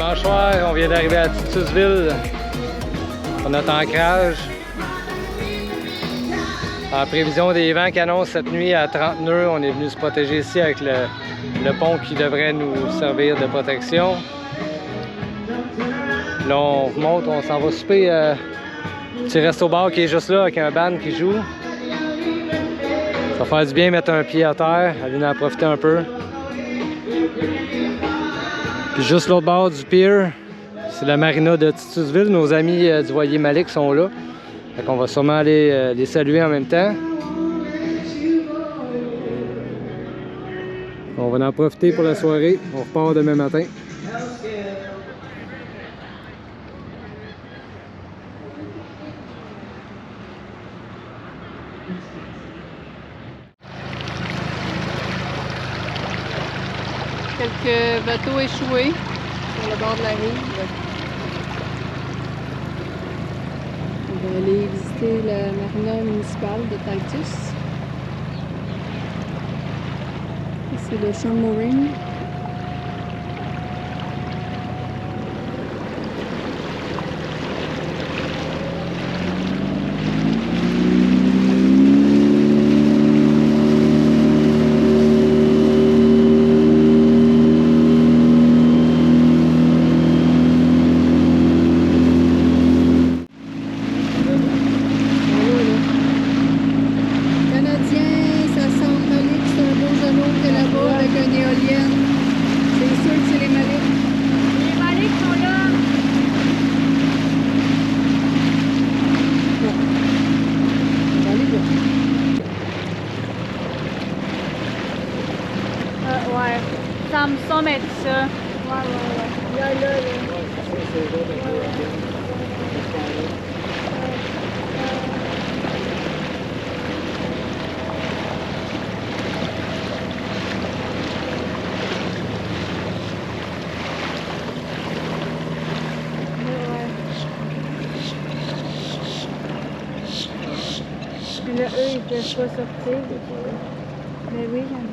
dimanche soir, on vient d'arriver à Titusville pour notre ancrage. En prévision des vents qui annoncent cette nuit à 30 nœuds, on est venu se protéger ici avec le pont qui devrait nous servir de protection. Là, on remonte, on s'en va souper un petit resto-bar qui est juste là avec un band qui joue. Ça va faire du bien mettre un pied à terre, aller en profiter un peu. Puis juste l'autre bord du pier, c'est la marina de Titusville. Nos amis du voilier Malik sont là. Fait qu'on va sûrement aller les saluer en même temps. On va en profiter pour la soirée. On repart demain matin. Quelques bateaux échoués sur le bord de la rive. On va aller visiter la marina municipale de Titus. C'est le Sean Mooring. Ça me semble être ça. Ouais. Là. Là, eux, ils peuvent pas sortir. Mais oui, j'en ai dit.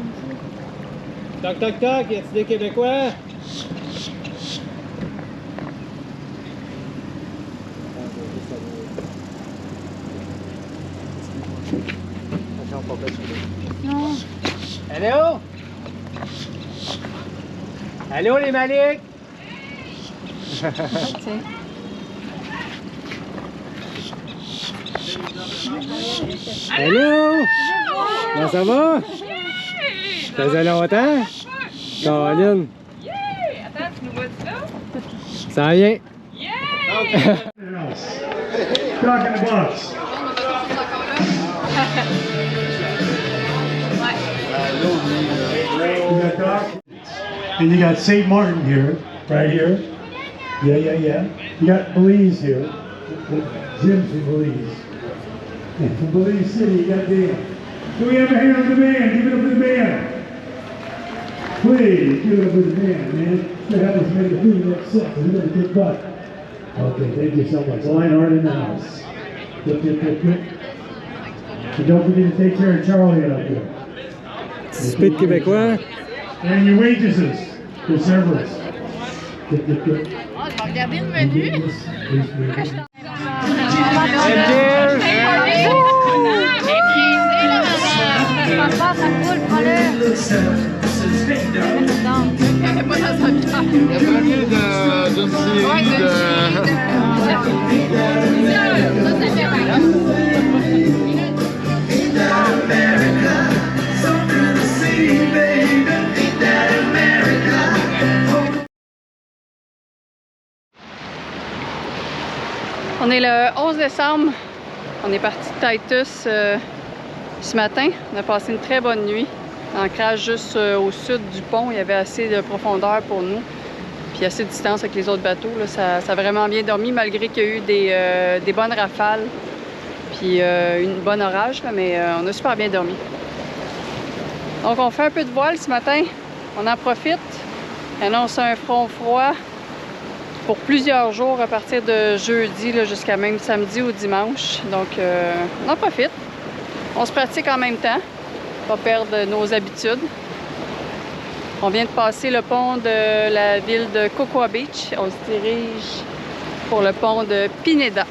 Toc toc toc, y a-t-il des Québécois? Non. Allô? Allô les Malik? Allô? Comment ça va? Ça faisait longtemps? Caroline. Yeah! Attends, tu nous vois ça? Ça vient. Yeah! Talk in the box. You got Doc, and you got St. Martin here, right here. Yeah. You got Belize here. Jim's from Belize. And from Belize City, you got Dan. Do we have a hand on the band? Give it up for the band. Please, give it up for the band, man. They have us make a thing next set, so we're going to kick butt. Okay, thank you so much. Lionheart in the house. Good. And don't forget to take care of Charlie out there. Spit québécois. And your waitresses, your servers. Good. Oh, je vais regarder le menu. Ça coule, prends-le. On est le 11 décembre. On est parti de Titus ce matin. On a passé une très bonne nuit. Ancrage juste au sud du pont. Il y avait assez de profondeur pour nous. Puis assez de distance avec les autres bateaux. Là, ça a vraiment bien dormi malgré qu'il y a eu des bonnes rafales. Puis une bonne orage, là, mais on a super bien dormi. Donc on fait un peu de voile ce matin. On en profite. Il annonce un front froid pour plusieurs jours à partir de jeudi jusqu'à même samedi ou dimanche. Donc on en profite. On se pratique en même temps. Pas perdre nos habitudes. On vient de passer le pont de la ville de Cocoa Beach. On se dirige pour le pont de Pineda.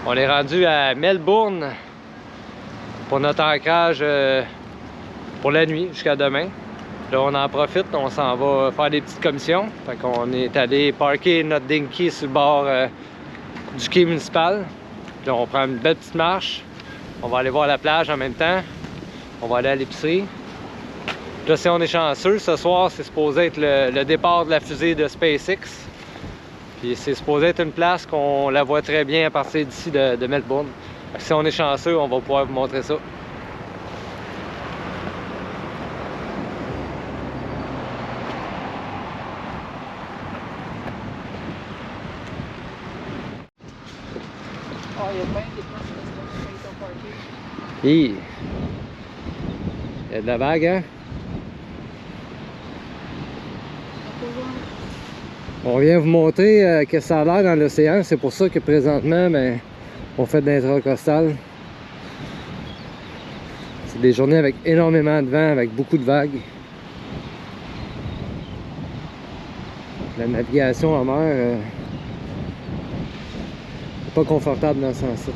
On est rendu à Melbourne pour notre ancrage pour la nuit jusqu'à demain. Là, on en profite, on s'en va faire des petites commissions. Fait qu'on est allé parker notre dinky sur le bord du quai municipal. Là, on prend une belle petite marche. On va aller voir la plage en même temps. On va aller à l'épicerie. Là, si on est chanceux, ce soir, c'est supposé être le départ de la fusée de SpaceX. Puis c'est supposé être une place qu'on la voit très bien à partir d'ici de Melbourne. Fait que si on est chanceux, on va pouvoir vous montrer ça. Oh, il y a bien des places qui sont parkées. Hi. Il y a de la vague, hein? On vient vous montrer que ça a l'air dans l'océan. C'est pour ça que présentement, ben, on fait de l'intracostal. C'est des journées avec énormément de vent, avec beaucoup de vagues. La navigation en mer n'est pas confortable dans ce sens-là.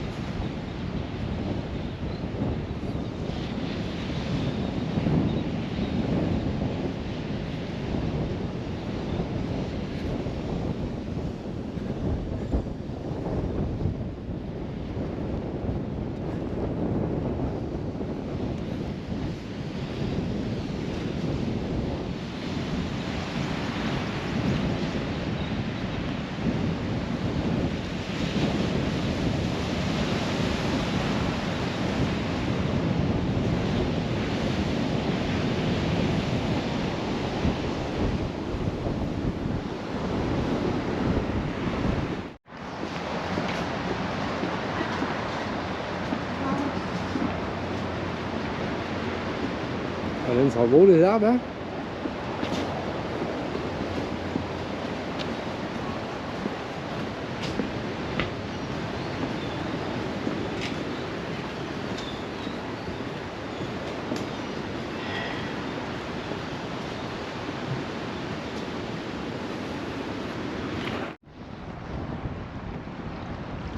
Ils sont beaux les arbres, hein?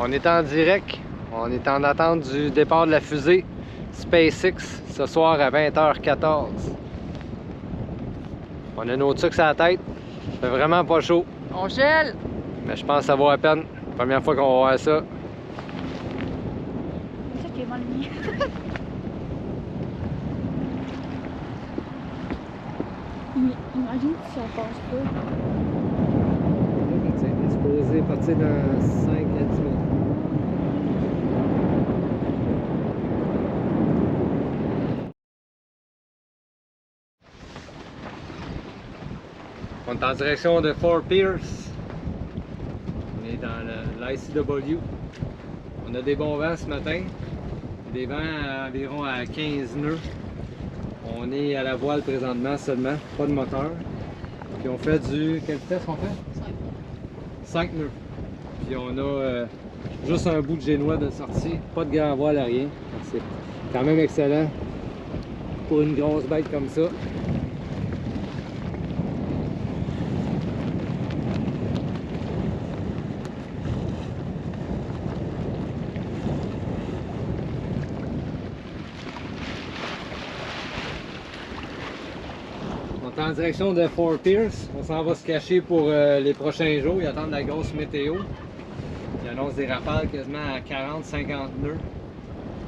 On est en direct, on est en attente du départ de la fusée SpaceX ce soir à 20h14. On a nos trucs à la tête, ça fait vraiment pas chaud. On gèle! Mais je pense que ça vaut la peine. Première fois qu'on va voir ça. C'est ça qui est mal mis. Imagine si ça passe pas. On est supposé partir dans 5 à 10 minutes. On est en direction de Fort Pierce. On est dans l'ICW. On a des bons vents ce matin. Des vents environ à 15 nœuds. On est à la voile présentement seulement, pas de moteur. Puis on fait du... Quelle vitesse on fait? 5 nœuds. Puis on a juste un bout de génois de sortie. Pas de grand voile à rien. C'est quand même excellent pour une grosse bête comme ça. en direction de Fort Pierce. On s'en va se cacher pour les prochains jours. Ils attendent la grosse météo. Ils annoncent des rafales quasiment à 40-50 nœuds.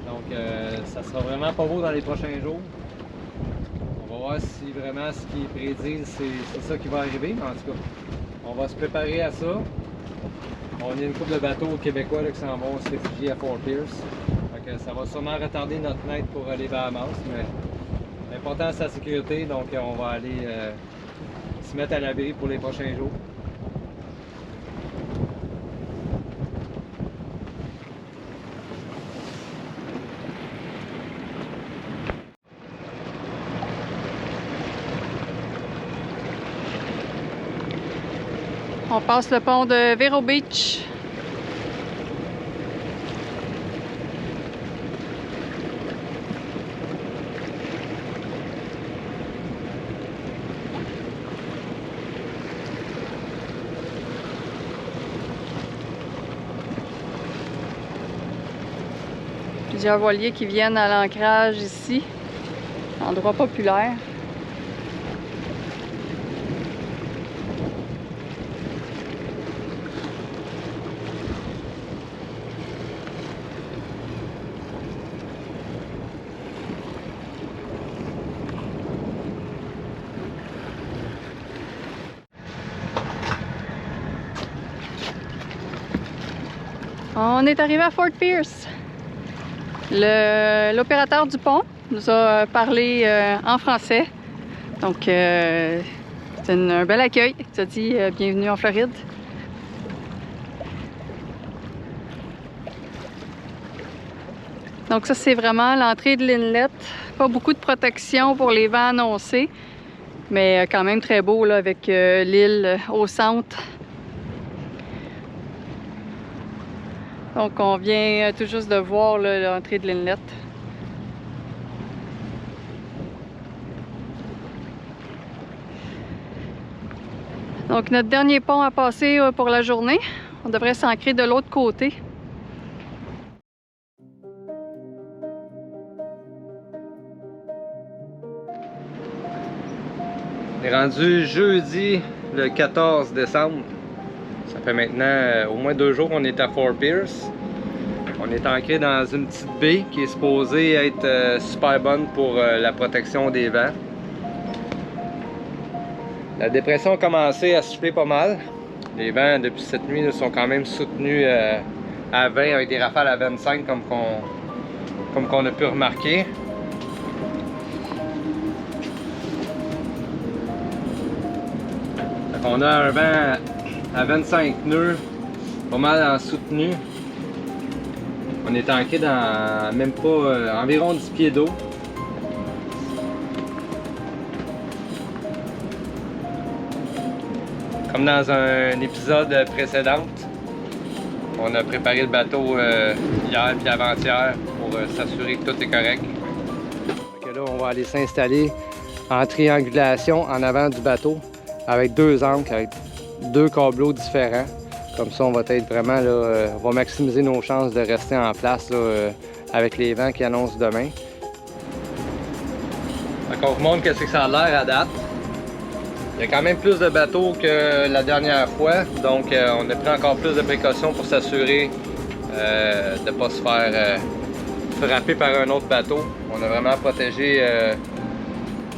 Donc ça sera vraiment pas beau dans les prochains jours. On va voir si vraiment ce qu'ils prédisent, c'est ça qui va arriver. Mais en tout cas, on va se préparer à ça. On a une couple de bateaux québécois là, qui s'en vont se réfugier à Fort Pierce. Donc ça va sûrement retarder notre night pour les Bahamas. Mais l'important c'est la sécurité, donc on va aller se mettre à l'abri pour les prochains jours. On passe le pont de Vero Beach. Plusieurs voiliers qui viennent à l'ancrage ici, endroit populaire. On est arrivé à Fort Pierce. L'opérateur du pont nous a parlé en français. Donc, c'est un bel accueil. Il nous a dit bienvenue en Floride. Donc ça, c'est vraiment l'entrée de l'inlet. Pas beaucoup de protection pour les vents annoncés, mais quand même très beau là, avec l'île au centre. Donc on vient tout juste de voir l'entrée de l'inlet. Donc notre dernier pont à passer pour la journée. On devrait s'ancrer de l'autre côté. On est rendu jeudi le 14 décembre. Ça fait maintenant au moins 2 jours qu'on est à Fort Pierce. On est ancré dans une petite baie qui est supposée être super bonne pour la protection des vents. La dépression a commencé à souffler pas mal. Les vents depuis cette nuit sont quand même soutenus à 20 avec des rafales à 25 comme qu'on a pu remarquer. On a un vent à 25 nœuds, pas mal en soutenu. On est ancré dans même pas environ 10 pieds d'eau. Comme dans un épisode précédent, on a préparé le bateau hier et avant-hier pour s'assurer que tout est correct. Donc là, on va aller s'installer en triangulation en avant du bateau avec 2 ancres, avec 2 câbleaux différents. Comme ça, on va être vraiment là, on va maximiser nos chances de rester en place là, avec les vents qui annoncent demain. Donc on vous montre qu'est-ce que ça a l'air à date. Il y a quand même plus de bateaux que la dernière fois, donc on a pris encore plus de précautions pour s'assurer de ne pas se faire frapper par un autre bateau. On a vraiment protégé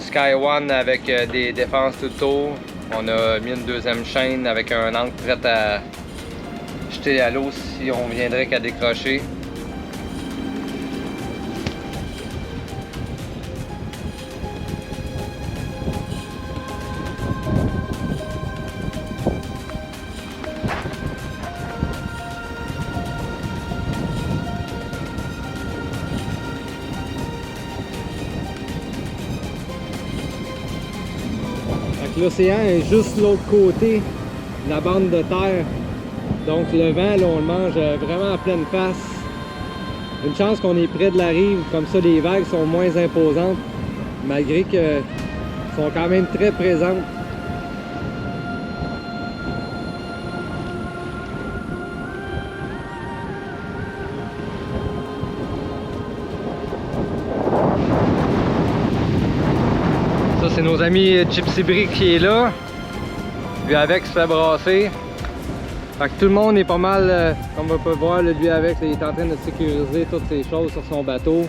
Sky One avec des défenses tout autour. On a mis une 2e chaîne avec un ancre prête à jeter à l'eau si on viendrait qu'à décrocher. L'océan est juste de l'autre côté de la bande de terre. Donc le vent, là, on le mange vraiment à pleine face. Une chance qu'on est près de la rive, comme ça les vagues sont moins imposantes, malgré qu'elles sont quand même très présentes. Ça, c'est c'est nos amis Gypsy Brick qui est là. Lui avec se fait brasser. Fait que tout le monde est pas mal, comme on peut voir, lui avec, il est en train de sécuriser toutes ces choses sur son bateau.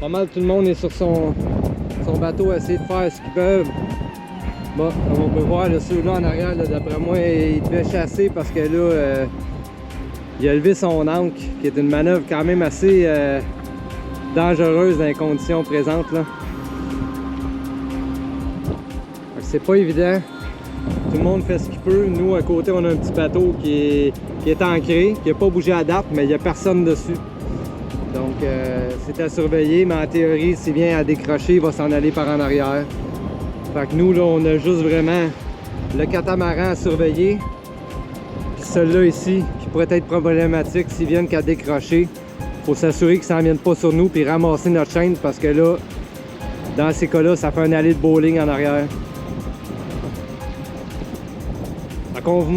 Pas mal tout le monde est sur son bateau à essayer de faire ce qu'ils peuvent. Bon, comme on peut voir, ceux-là en arrière, d'après moi, il devait chasser parce que là, il a levé son ancre, qui est une manœuvre quand même assez dangereuse dans les conditions présentes, là. C'est pas évident. Tout le monde fait ce qu'il peut. Nous, à côté, on a un petit bateau qui est ancré, qui n'a pas bougé à date, mais il n'y a personne dessus. Donc, c'est à surveiller, mais en théorie, s'il vient à décrocher, il va s'en aller par en arrière. Fait que nous, là, on a juste vraiment le catamaran à surveiller. Puis celui-là ici, qui pourrait être problématique s'ils viennent qu'à décrocher. Il faut s'assurer qu'ils ne s'en viennent pas sur nous puis ramasser notre chaîne parce que là, dans ces cas-là, ça fait un allée de bowling en arrière. Donc on vous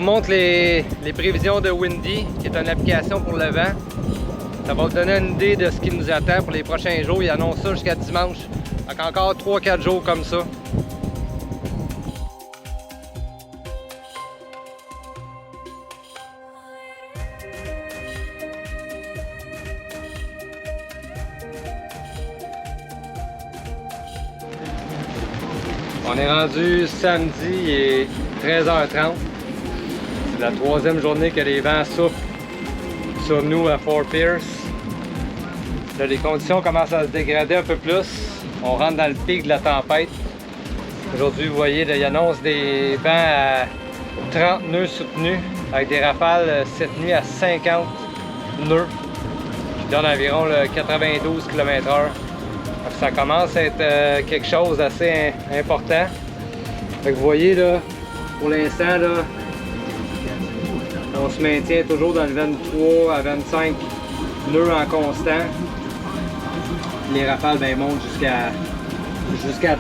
montre les prévisions de Windy, qui est une application pour le vent. Ça va vous donner une idée de ce qui nous attend pour les prochains jours. Ils annoncent ça jusqu'à dimanche. Donc encore 3-4 jours comme ça. On est rendu samedi, il est 13h30. C'est la troisième journée que les vents soufflent sur nous à Fort Pierce. Là, les conditions commencent à se dégrader un peu plus. On rentre dans le pic de la tempête. Aujourd'hui, vous voyez, là, il annonce des vents à 30 nœuds soutenus avec des rafales cette nuit à 50 nœuds qui donnent environ 92 km/h. Ça commence à être quelque chose d'assez important. Fait que vous voyez là, pour l'instant là, on se maintient toujours dans le 23 à 25 nœuds en constant. Les rafales montent jusqu'à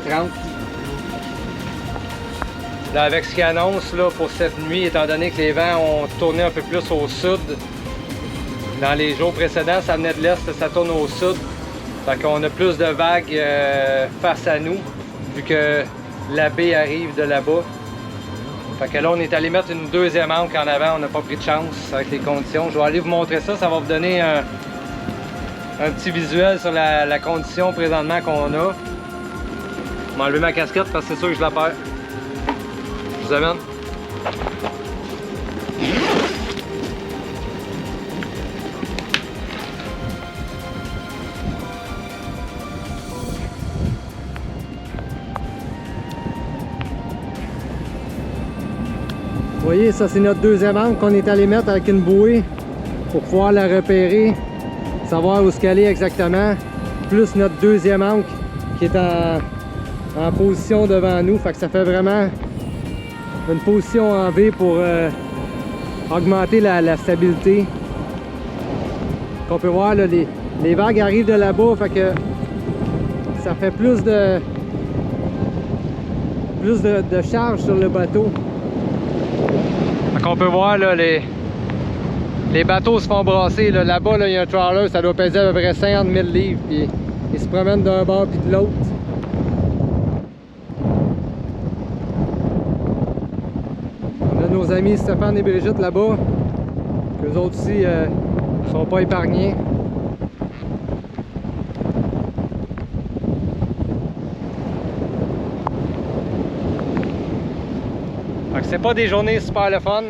30. Là, avec ce qu'ils annoncent là, pour cette nuit, étant donné que les vents ont tourné un peu plus au sud, dans les jours précédents, ça venait de l'est, ça tourne au sud. Fait qu'on a plus de vagues face à nous, vu que la baie arrive de là-bas. Fait que là, on est allé mettre une deuxième ancre en avant, on n'a pas pris de chance avec les conditions. Je vais aller vous montrer ça, ça va vous donner un petit visuel sur la condition présentement qu'on a. Je vais enlever ma casquette parce que c'est sûr que je la perds. Je vous amène. Vous voyez, ça c'est notre deuxième ancre qu'on est allé mettre avec une bouée pour pouvoir la repérer, savoir où se caler exactement. Plus notre deuxième ancre qui est en position devant nous. Fait que ça fait vraiment une position en V pour augmenter la stabilité. On peut voir là, les vagues arrivent de là-bas, fait que ça fait plus de charge sur le bateau. On peut voir là, les bateaux se font brasser. Là-bas, il y a un trawler, ça doit peser à peu près 50 000 livres. Puis ils se promènent d'un bord puis de l'autre. On a nos amis Stéphane et Brigitte là-bas. Eux autres aussi ne sont pas épargnés. C'est pas des journées super le fun.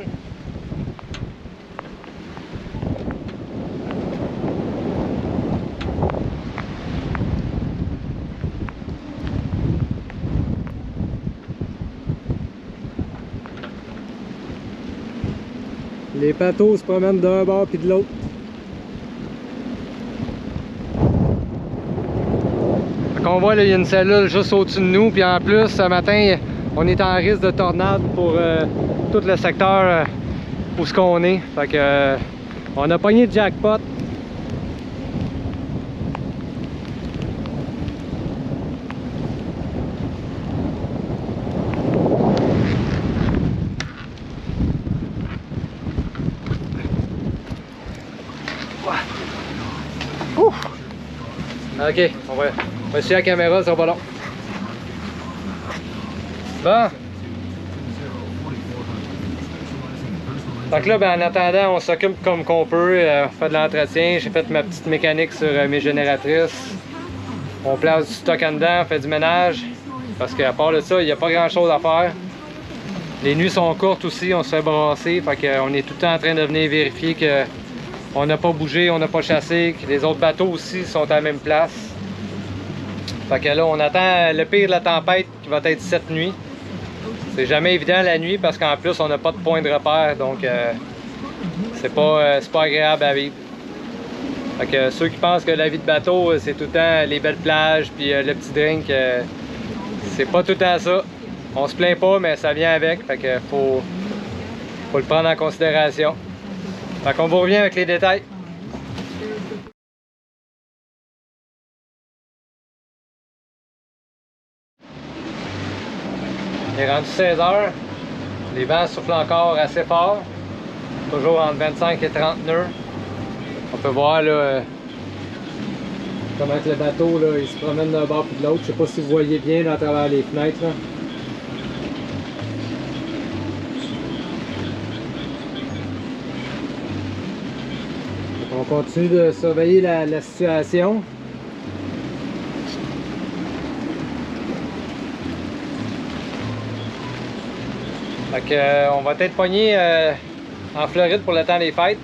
Les bateaux se promènent d'un bord puis de l'autre. On voit là, il y a une cellule juste au-dessus de nous, puis en plus ce matin on est en risque de tornade pour tout le secteur où ce qu'on est. Fait que on a pogné le jackpot. Ok, on va Voici la caméra, ça va pas long. Bon. Donc là, ben, en attendant, on s'occupe comme qu'on peut, on fait de l'entretien. J'ai fait ma petite mécanique sur mes génératrices. On place du stock en dedans, on fait du ménage. Parce qu'à part de ça, il n'y a pas grand chose à faire. Les nuits sont courtes aussi, on se fait brasser. Fait qu'on est tout le temps en train de venir vérifier qu'on n'a pas bougé, on n'a pas chassé, que les autres bateaux aussi sont à la même place. Fait que là, on attend le pire de la tempête qui va être cette nuit. C'est jamais évident la nuit parce qu'en plus, on n'a pas de point de repère. Donc, c'est pas agréable à vivre. Fait que ceux qui pensent que la vie de bateau, c'est tout le temps les belles plages puis le petit drink, c'est pas tout le temps ça. On se plaint pas, mais ça vient avec. Fait que faut le prendre en considération. Fait qu'on vous revient avec les détails. Il est rendu 16 h. Les vents soufflent encore assez fort. Toujours entre 25 et 30 nœuds. On peut voir là, comment le bateau là, il se promène d'un bord puis de l'autre. Je sais pas si vous voyez bien là, à travers les fenêtres. Là. On continue de surveiller la situation. Fait que, on va être pogné en Floride pour le temps des fêtes.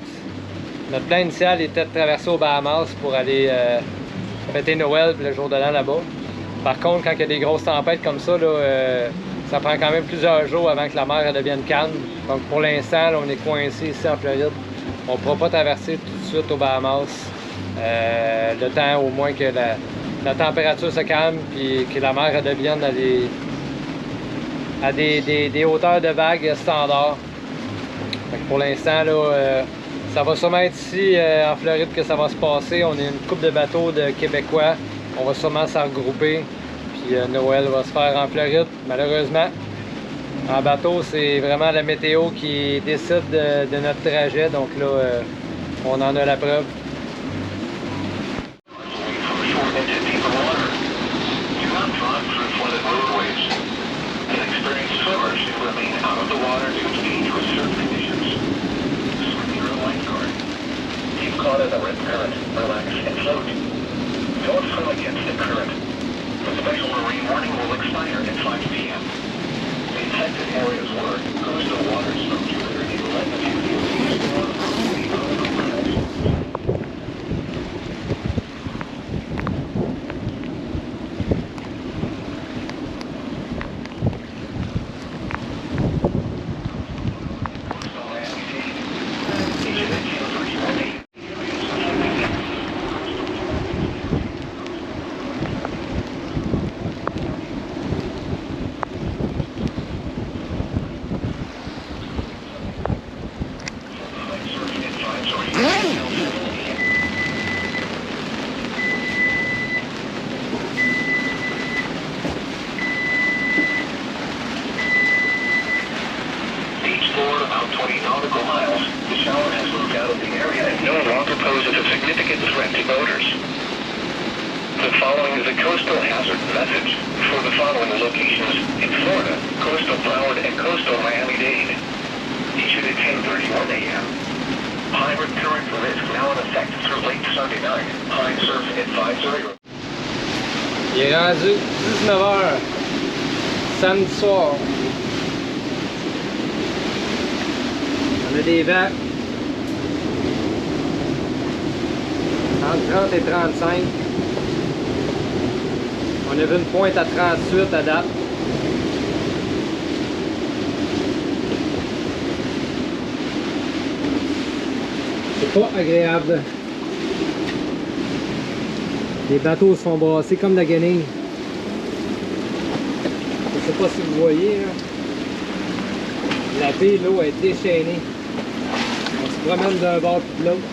Notre plan initial était de traverser aux Bahamas pour aller fêter Noël le jour de l'an là-bas. Par contre, quand il y a des grosses tempêtes comme ça, là, ça prend quand même plusieurs jours avant que la mer devienne calme. Donc pour l'instant, on est coincé ici en Floride. On ne pourra pas traverser tout de suite aux Bahamas. Le temps au moins que la température se calme et que la mer redevienne à des hauteurs de vagues standards. Fait que pour l'instant, là, ça va sûrement être ici en Floride que ça va se passer. On est une couple de bateaux de Québécois. On va sûrement s'en regrouper. Puis Noël va se faire en Floride, malheureusement. En bateau, c'est vraiment la météo qui décide de notre trajet. Donc là, on en a la preuve. Caught in the red current, relax and float. Don't swim against the current. The special marine warning will expire at 5 p.m. The infected areas were coastal waters from 230 to latitude. About 20 nautical miles, the shower has moved out of the area and no longer poses a significant threat to boaters. The following is a coastal hazard message for the following locations in Florida, coastal Broward and coastal Miami-Dade. Issued at 10:31 a.m. High current risk now in effect through late Sunday night. High surf advisory. Il est rendu 19 h samedi soir. On a des vents entre 30 et 35. On a vu une pointe à 38 à date. C'est pas agréable. Les bateaux se font brasser comme de la guenille. Je sais pas si vous voyez là. La baie, l'eau est déchaînée. On se promène d'un bord puis de l'autre,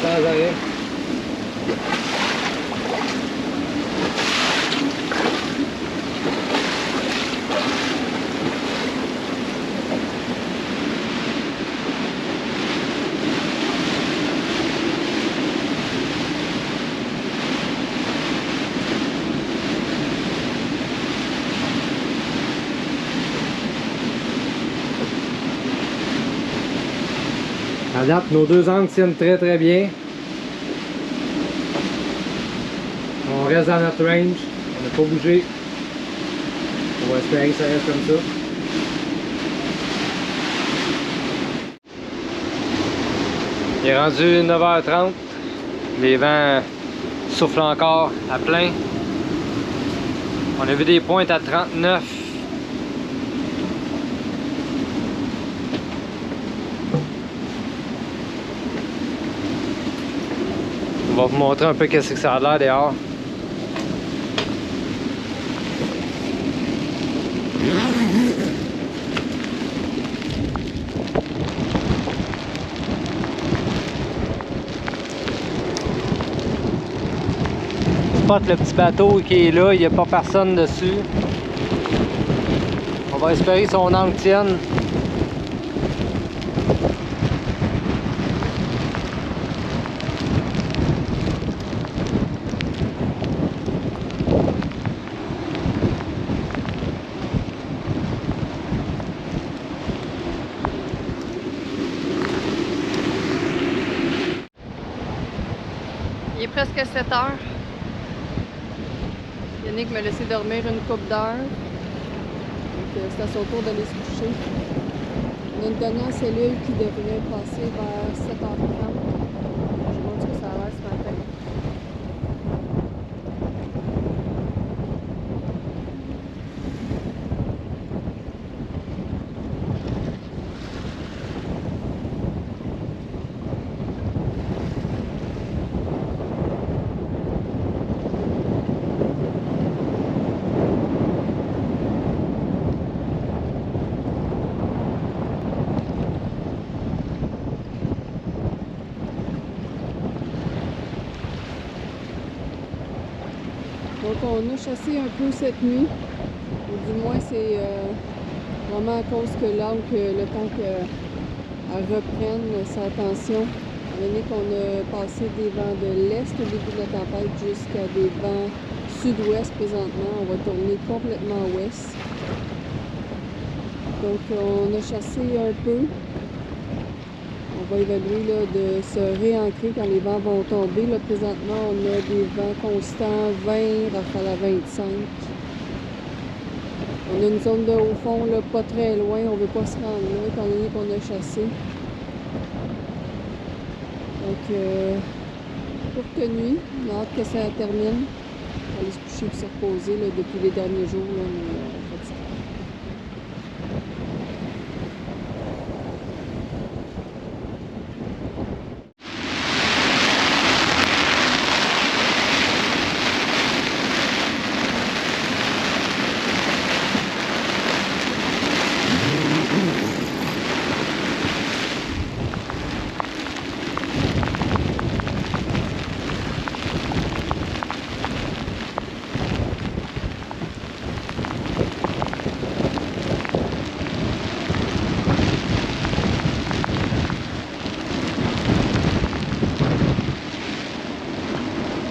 sans arrêt. À date, nos deux angles tiennent très très bien. On reste dans notre range, on n'a pas bougé. On va espérer que ça reste comme ça. Il est rendu 9h30. Les vents soufflent encore à plein. On a vu des pointes à 39. On va vous montrer un peu qu'est-ce que ça a l'air dehors. Spot le petit bateau qui est là, il n'y a pas personne dessus. On va espérer que son angle tienne. Il est presque 7 heures. Yannick m'a laissé dormir une couple d'heures. C'est à son tour d'aller se coucher. On a une dernière cellule qui devrait passer vers 7h30. Je vous montre ce que ça a l'air ce matin. Donc on a chassé un peu cette nuit, ou du moins c'est vraiment à cause que l'angle, le temps qu'elle reprenne sa tension, étant donné qu'on a passé des vents de l'est au début de la tempête jusqu'à des vents sud-ouest présentement, on va tourner complètement ouest. Donc on a chassé un peu. On va évaluer là, de se réancrer quand les vents vont tomber. Là, présentement, on a des vents constants 20, rafale à 25. On a une zone de haut fond là, pas très loin. On ne veut pas se rendre là, étant donné qu'on a chassé. Donc, courte nuit. On a hâte que ça termine. On va aller se coucher et se reposer là, depuis les derniers jours. Là, on est fatigué.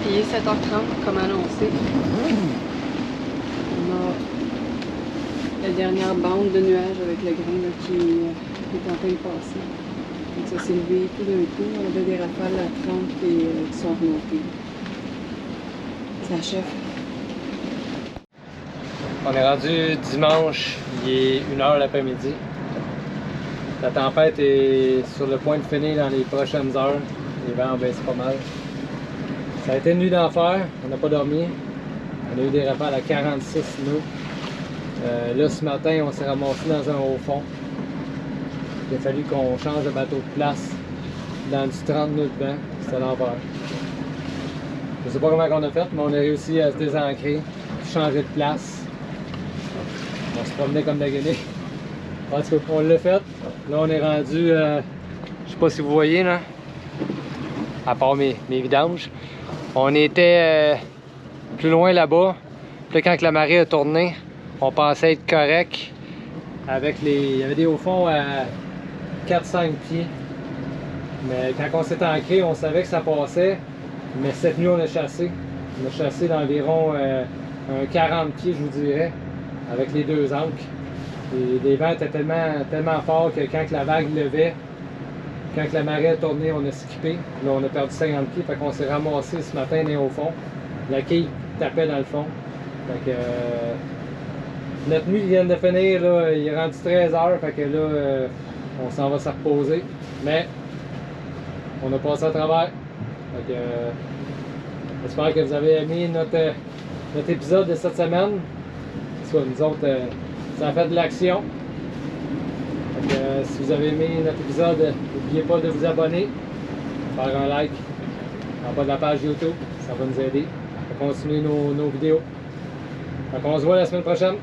Il est 7h30 comme annoncé. On a la dernière bande de nuages avec le grain là, qui est en train de passer. Donc ça s'est levé tout d'un coup. On avait des rafales à 30 et qui sont remontées. Ça achève. On est rendu dimanche, il est 1h l'après-midi. La tempête est sur le point de finir dans les prochaines heures. Les vents baissent pas mal. Ça a été une nuit d'enfer, on n'a pas dormi. On a eu des rafales à 46 nœuds. Là, ce matin, on s'est ramassé dans un haut fond. Il a fallu qu'on change de bateau de place dans du 30 nœuds de vent. C'était l'enfer. Je sais pas comment on a fait, mais on a réussi à se désancrer, changer de place. On se promenait comme des guenilles. En tout cas, on l'a fait. Là, on est rendu, je sais pas si vous voyez là, à part mes vidanges. On était plus loin là-bas. Puis là, quand la marée a tourné, on pensait être correct. Avec il y avait des hauts fonds à 4-5 pieds. Mais quand on s'est ancré, on savait que ça passait. Mais cette nuit, on a chassé. On a chassé d'environ un 40 pieds, je vous dirais, avec les deux ancres. Et les vents étaient tellement forts que quand la vague levait, quand la marée a tourné, on a skippé. Là, on a perdu 50 pieds. Fait qu'on s'est ramassé ce matin né au fond. La quille tapait dans le fond. Fait que notre nuit vient de finir. Là, il est rendu 13h. Fait que là, on s'en va se reposer. Mais on a passé à travers. Fait que j'espère que vous avez aimé notre épisode de cette semaine. Soit nous autres, ça a fait de l'action. Si vous avez aimé notre épisode, n'oubliez pas de vous abonner, faire un like en bas de la page YouTube, ça va nous aider à continuer nos vidéos. Donc on se voit la semaine prochaine.